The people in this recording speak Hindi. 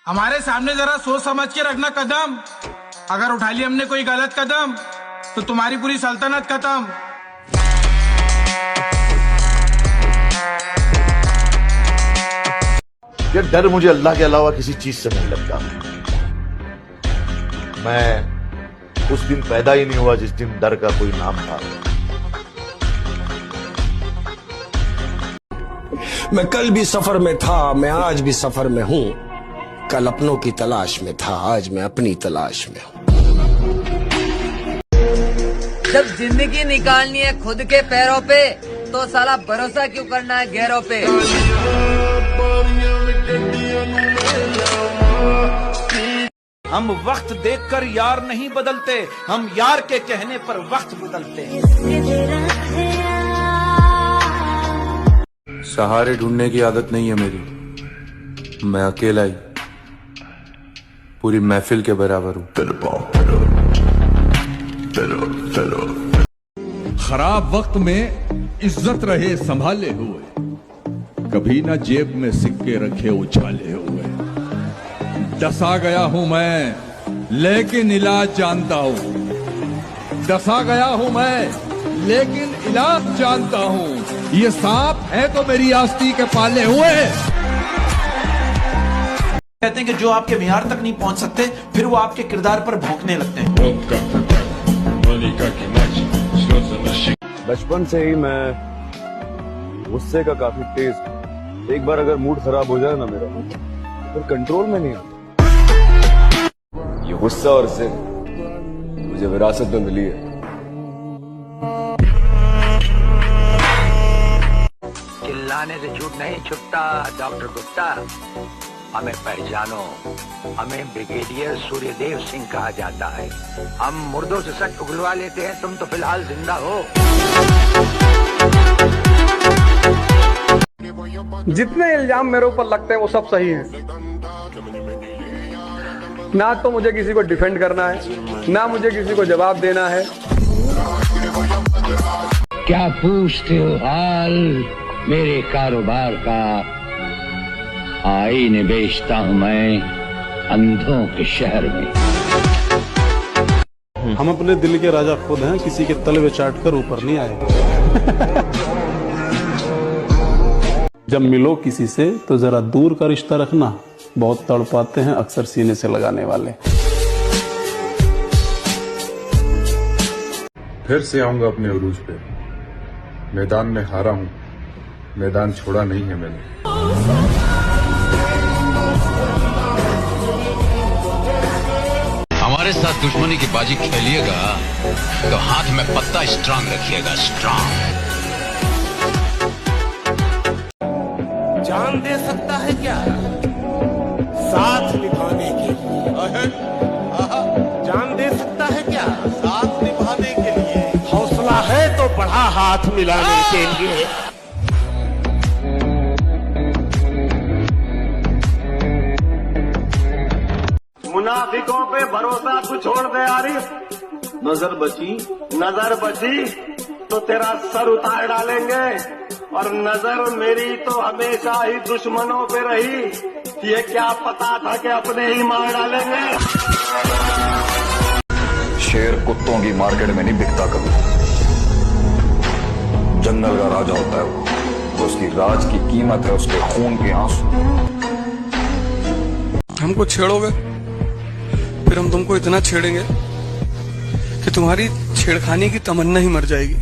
हमारे सामने जरा सोच समझ के रखना कदम। अगर उठा लिया हमने कोई गलत कदम तो तुम्हारी पूरी सल्तनत खत्म। ये डर मुझे अल्लाह के अलावा किसी चीज से नहीं लगता। मैं उस दिन पैदा ही नहीं हुआ जिस दिन डर का कोई नाम था। मैं कल भी सफर में था, मैं आज भी सफर में हूँ। कल अपनों की तलाश में था, आज मैं अपनी तलाश में हूँ। जब जिंदगी निकालनी है खुद के पैरों पे तो साला भरोसा क्यों करना है गैरों पे। हम वक्त देखकर यार नहीं बदलते, हम यार के कहने पर वक्त बदलते हैं। सहारे ढूंढने की आदत नहीं है मेरी। मैं अकेला ही पूरी महफिल के बराबर हूँ। खराब वक्त में इज्जत रहे संभाले हुए, कभी ना जेब में सिक्के रखे उछाले हुए। डसा गया हूं मैं लेकिन इलाज जानता हूं। डसा गया हूं मैं लेकिन इलाज जानता हूं। ये सांप है तो मेरी आस्ती के पाले हुए। कहते हैं कि जो आपके मियार तक नहीं पहुंच सकते फिर वो आपके किरदार पर भौंकने लगते हैं। बचपन से ही मैं गुस्से का काफी तेज हूं। एक बार अगर मूड खराब हो जाए ना मेरा, फिर कंट्रोल में नहीं आता। ये गुस्सा और जिद मुझे विरासत में मिली है। चिल्लाने से झूठ नहीं छुपता डॉक्टर गुप्ता। हमें पहचानो, हमें ब्रिगेडियर सूर्यदेव सिंह कहा जाता है। हम मुर्दों से सच उगलवा लेते हैं, तुम तो फिलहाल जिंदा हो। जितने इल्जाम मेरे ऊपर लगते हैं वो सब सही हैं। ना तो मुझे किसी को डिफेंड करना है, ना मुझे किसी को जवाब देना है। क्या पूछते हो हाल मेरे कारोबार का। आईने बेचता हूँ मैं अंधों के शहर में। हम अपने दिल के राजा खुद हैं, किसी के तलवे चाट कर ऊपर नहीं आए। जब मिलो किसी से तो जरा दूर का रिश्ता रखना। बहुत तड़पाते हैं अक्सर सीने से लगाने वाले। फिर से आऊंगा अपने उरूज पे। मैदान में हारा हूं, मैदान छोड़ा नहीं है मैंने। हमारे साथ दुश्मनी की बाजी खेलिएगा तो हाथ में पत्ता स्ट्रांग रखिएगा, स्ट्रांग। जान दे सकता है क्या साथ निभाने के लिए। जान दे सकता है क्या साथ निभाने के लिए। हौसला है तो बढ़ा हाथ मिलाने के लिए। मुनाफिकों पे भरोसा तू छोड़ दे आरिफ। नजर बची तो तेरा सर उतार डालेंगे। और नजर मेरी तो हमेशा ही दुश्मनों पे रही। ये क्या पता था कि अपने ही मार डालेंगे। शेर कुत्तों की मार्केट में नहीं बिकता कभी। जंगल का राजा होता है वो, तो उसकी राज की कीमत है उसके खून के आंसू। हमको छेड़ोगे फिर हम तुमको इतना छेड़ेंगे कि तुम्हारी छेड़खानी की तमन्ना ही मर जाएगी।